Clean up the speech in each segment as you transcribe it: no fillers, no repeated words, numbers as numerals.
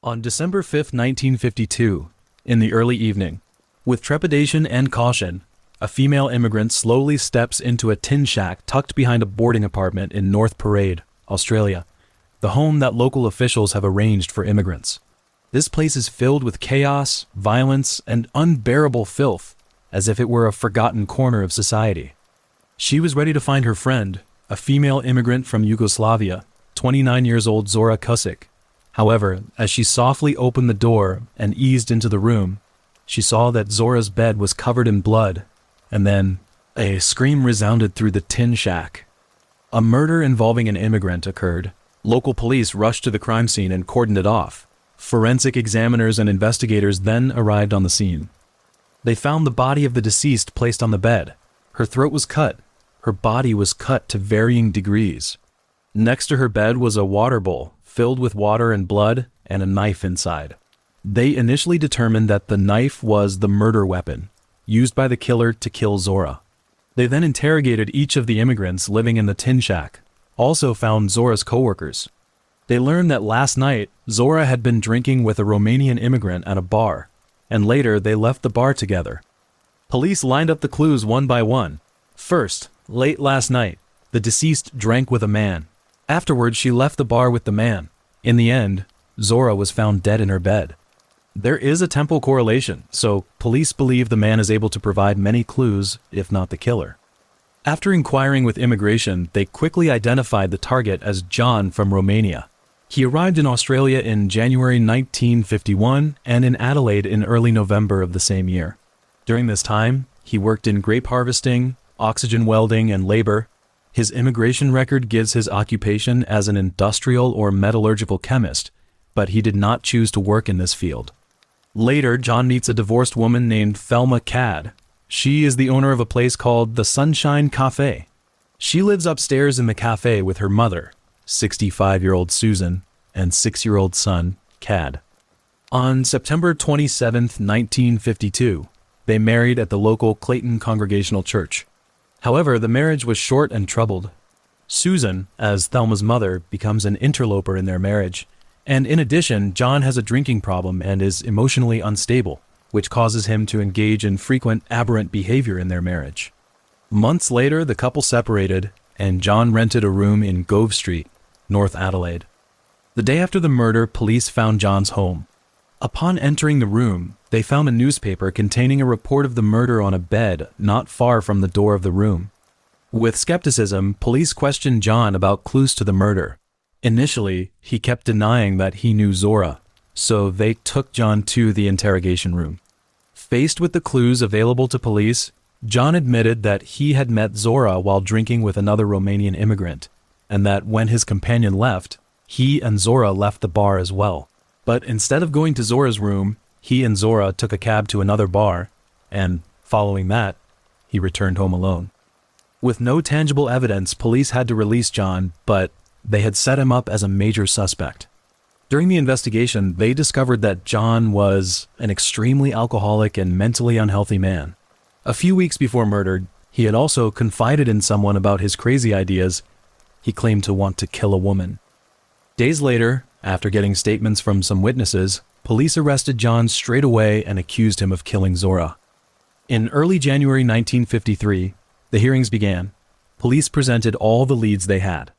On December 5, 1952, in the early evening, with trepidation and caution, a female immigrant slowly steps into a tin shack tucked behind a boarding apartment in North Parade, Australia, the home that local officials have arranged for immigrants. This place is filled with chaos, violence, and unbearable filth, as if it were a forgotten corner of society. She was ready to find her friend, a female immigrant from Yugoslavia, 29 years old Zora Kusic. However, as she softly opened the door and eased into the room, she saw that Zora's bed was covered in blood, and then a scream resounded through the tin shack. A murder involving an immigrant occurred. Local police rushed to the crime scene and cordoned it off. Forensic examiners and investigators then arrived on the scene. They found the body of the deceased placed on the bed. Her throat was cut. Her body was cut to varying degrees. Next to her bed was a water bowl filled with water and blood and a knife inside. They initially determined that the knife was the murder weapon used by the killer to kill Zora. They then interrogated each of the immigrants living in the tin shack, also found Zora's coworkers. They learned that last night, Zora had been drinking with a Romanian immigrant at a bar, and later they left the bar together. Police lined up the clues one by one. First, late last night, the deceased drank with a man. Afterwards, she left the bar with the man. In the end, Zora was found dead in her bed. There is a temporal correlation, so police believe the man is able to provide many clues, if not the killer. After inquiring with immigration, they quickly identified the target as John from Romania. He arrived in Australia in January 1951 and in Adelaide in early November of the same year. During this time, he worked in grape harvesting, oxygen welding, and labor. His immigration record gives his occupation as an industrial or metallurgical chemist, but he did not choose to work in this field. Later, John meets a divorced woman named Thelma Cad. She is the owner of a place called the Sunshine Café. She lives upstairs in the cafe with her mother, 65-year-old Susan, and 6-year-old son, Cad. On September 27, 1952, they married at the local Clayton Congregational Church. However, the marriage was short and troubled. Susan, as Thelma's mother, becomes an interloper in their marriage, and in addition, John has a drinking problem and is emotionally unstable, which causes him to engage in frequent aberrant behavior in their marriage. Months later, the couple separated, and John rented a room in Gove Street, North Adelaide. The day after the murder, police found John's home. Upon entering the room, they found a newspaper containing a report of the murder on a bed not far from the door of the room. With skepticism, police questioned John about clues to the murder. Initially, he kept denying that he knew Zora, so they took John to the interrogation room. Faced with the clues available to police, John admitted that he had met Zora while drinking with another Romanian immigrant, and that when his companion left, he and Zora left the bar as well. But instead of going to Zora's room, he and Zora took a cab to another bar, and, following that, he returned home alone. With no tangible evidence, police had to release John, but they had set him up as a major suspect. During the investigation, they discovered that John was an extremely alcoholic and mentally unhealthy man. A few weeks before murder, he had also confided in someone about his crazy ideas. He claimed to want to kill a woman. Days later, after getting statements from some witnesses, police arrested John straight away and accused him of killing Zora. In early January 1953, the hearings began. Police presented all the leads they had.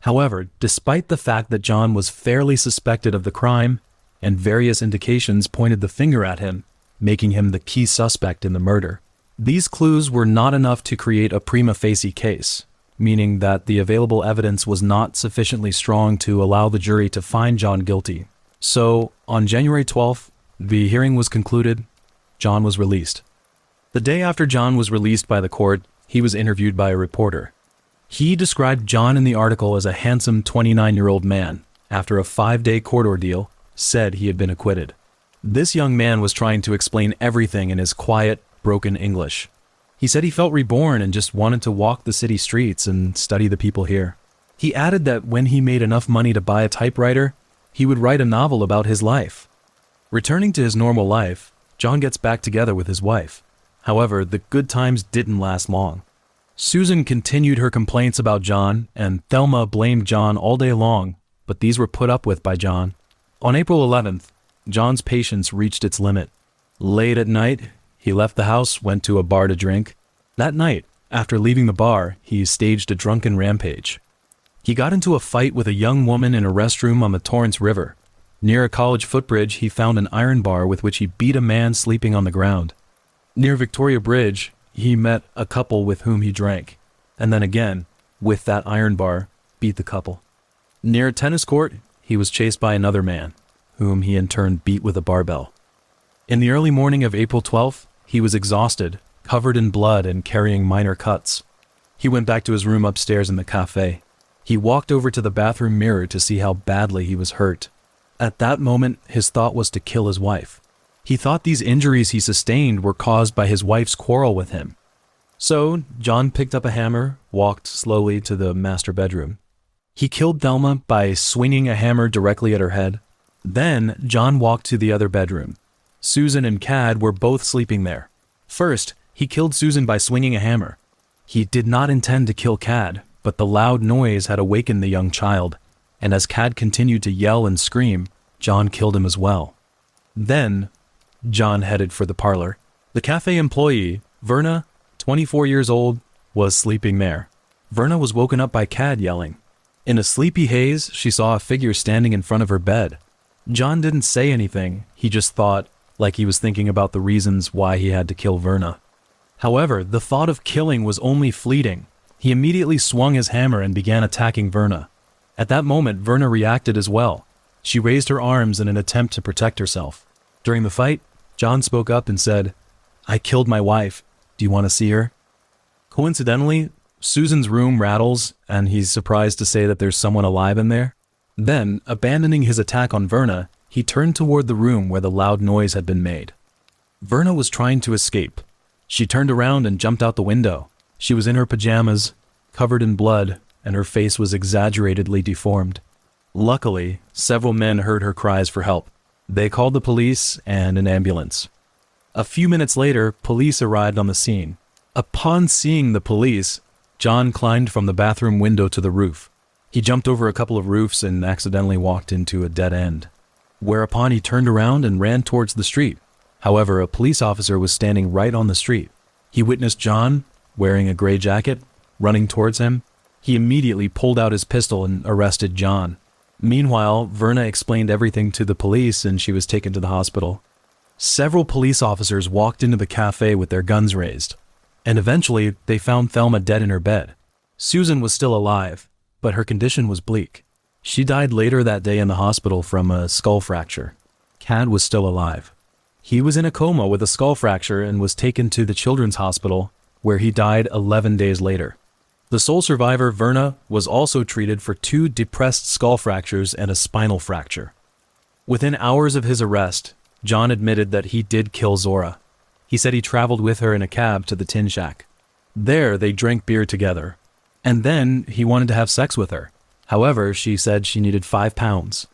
However, despite the fact that John was fairly suspected of the crime, and various indications pointed the finger at him, making him the key suspect in the murder, these clues were not enough to create a prima facie case, meaning that the available evidence was not sufficiently strong to allow the jury to find John guilty. So, on January 12th, the hearing was concluded. John was released. The day after John was released by the court, he was interviewed by a reporter. He described John in the article as a handsome 29-year-old man. After a 5-day court ordeal, said he had been acquitted. This young man was trying to explain everything in his quiet, broken English. He said he felt reborn and just wanted to walk the city streets and study the people here. He added that when he made enough money to buy a typewriter, he would write a novel about his life. Returning to his normal life, John gets back together with his wife. However, the good times didn't last long. Susan continued her complaints about John, and Thelma blamed John all day long, but these were put up with by John. On April 11th, John's patience reached its limit. Late at night, he left the house, went to a bar to drink. That night, after leaving the bar, he staged a drunken rampage. He got into a fight with a young woman in a restroom on the Torrance River. Near a college footbridge, he found an iron bar with which he beat a man sleeping on the ground. Near Victoria Bridge, he met a couple with whom he drank, and then again, with that iron bar, beat the couple. Near a tennis court, he was chased by another man, whom he in turn beat with a barbell. In the early morning of April 12th, he was exhausted, covered in blood and carrying minor cuts. He went back to his room upstairs in the Café. He walked over to the bathroom mirror to see how badly he was hurt. At that moment, his thought was to kill his wife. He thought these injuries he sustained were caused by his wife's quarrel with him. So, John picked up a hammer, walked slowly to the master bedroom. He killed Thelma by swinging a hammer directly at her head. Then, John walked to the other bedroom. Susan and Cad were both sleeping there. First, he killed Susan by swinging a hammer. He did not intend to kill Cad, but the loud noise had awakened the young child, and as Cad continued to yell and scream, John killed him as well. Then, John headed for the parlor. The cafe employee, Verna, 24 years old, was sleeping there. Verna was woken up by Cad yelling. In a sleepy haze, she saw a figure standing in front of her bed. John didn't say anything, he just thought, like he was thinking about the reasons why he had to kill Verna. However, the thought of killing was only fleeting. He immediately swung his hammer and began attacking Verna. At that moment, Verna reacted as well. She raised her arms in an attempt to protect herself. During the fight, John spoke up and said, "I killed my wife. Do you want to see her?" Coincidentally, Susan's room rattles, and he's surprised to say that there's someone alive in there. Then, abandoning his attack on Verna, he turned toward the room where the loud noise had been made. Verna was trying to escape. She turned around and jumped out the window. She was in her pajamas, covered in blood, and her face was exaggeratedly deformed. Luckily, several men heard her cries for help. They called the police and an ambulance. A few minutes later, police arrived on the scene. Upon seeing the police, John climbed from the bathroom window to the roof. He jumped over a couple of roofs and accidentally walked into a dead end. Whereupon he turned around and ran towards the street. However, a police officer was standing right on the street. He witnessed John, wearing a gray jacket, running towards him. He immediately pulled out his pistol and arrested John. Meanwhile, Verna explained everything to the police and she was taken to the hospital. Several police officers walked into the cafe with their guns raised, and eventually they found Thelma dead in her bed. Susan was still alive, but her condition was bleak. She died later that day in the hospital from a skull fracture. Cad was still alive. He was in a coma with a skull fracture and was taken to the children's hospital, where he died 11 days later. The sole survivor, Verna, was also treated for 2 depressed skull fractures and a spinal fracture. Within hours of his arrest, John admitted that he did kill Zora. He said he traveled with her in a cab to the Tin Shack. There, they drank beer together. And then he wanted to have sex with her. However, she said she needed 5 pounds.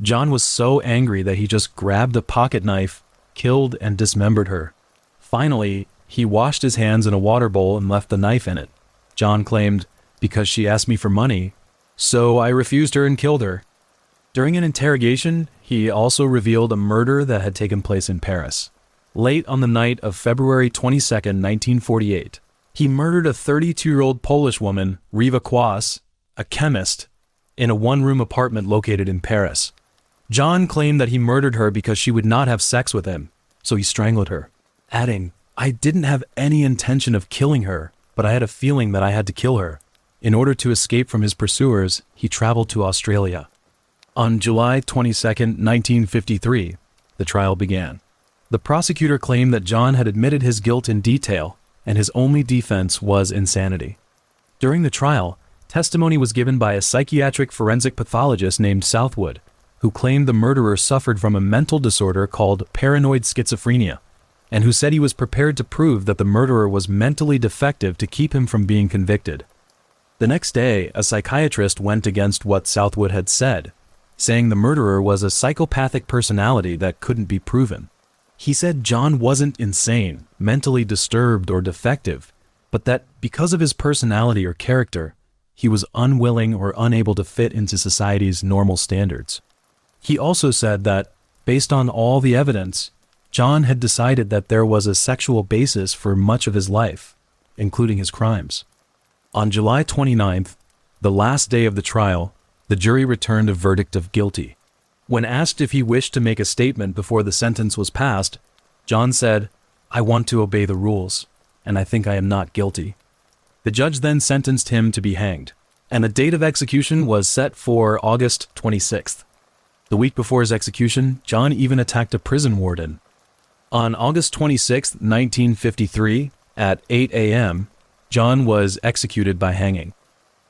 John was so angry that he just grabbed a pocket knife, killed and dismembered her. Finally, he washed his hands in a water bowl and left the knife in it. John claimed, "Because she asked me for money, so I refused her and killed her." During an interrogation, he also revealed a murder that had taken place in Paris. Late on the night of February 22nd, 1948, he murdered a 32-year-old Polish woman, Riva Kwas, a chemist, in a one-room apartment located in Paris. John claimed that he murdered her because she would not have sex with him, so he strangled her, adding, "I didn't have any intention of killing her, but I had a feeling that I had to kill her." In order to escape from his pursuers, he traveled to Australia. On July 22nd, 1953, the trial began. The prosecutor claimed that John had admitted his guilt in detail, and his only defense was insanity. During the trial, testimony was given by a psychiatric forensic pathologist named Southwood, who claimed the murderer suffered from a mental disorder called paranoid schizophrenia, and who said he was prepared to prove that the murderer was mentally defective to keep him from being convicted. The next day, a psychiatrist went against what Southwood had said, saying the murderer was a psychopathic personality that couldn't be proven. He said John wasn't insane, mentally disturbed, or defective, but that because of his personality or character, he was unwilling or unable to fit into society's normal standards. He also said that, based on all the evidence, John had decided that there was a sexual basis for much of his life, including his crimes. On July 29th, the last day of the trial, the jury returned a verdict of guilty. When asked if he wished to make a statement before the sentence was passed, John said, "I want to obey the rules, and I think I am not guilty." The judge then sentenced him to be hanged, and the date of execution was set for August 26th. The week before his execution, John even attacked a prison warden. On August 26, 1953, at 8 a.m., John was executed by hanging.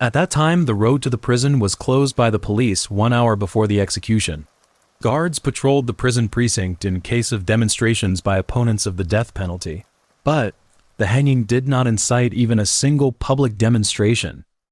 At that time, the road to the prison was closed by the police 1 hour before the execution. Guards patrolled the prison precinct in case of demonstrations by opponents of the death penalty. But the hanging did not incite even a single public demonstration.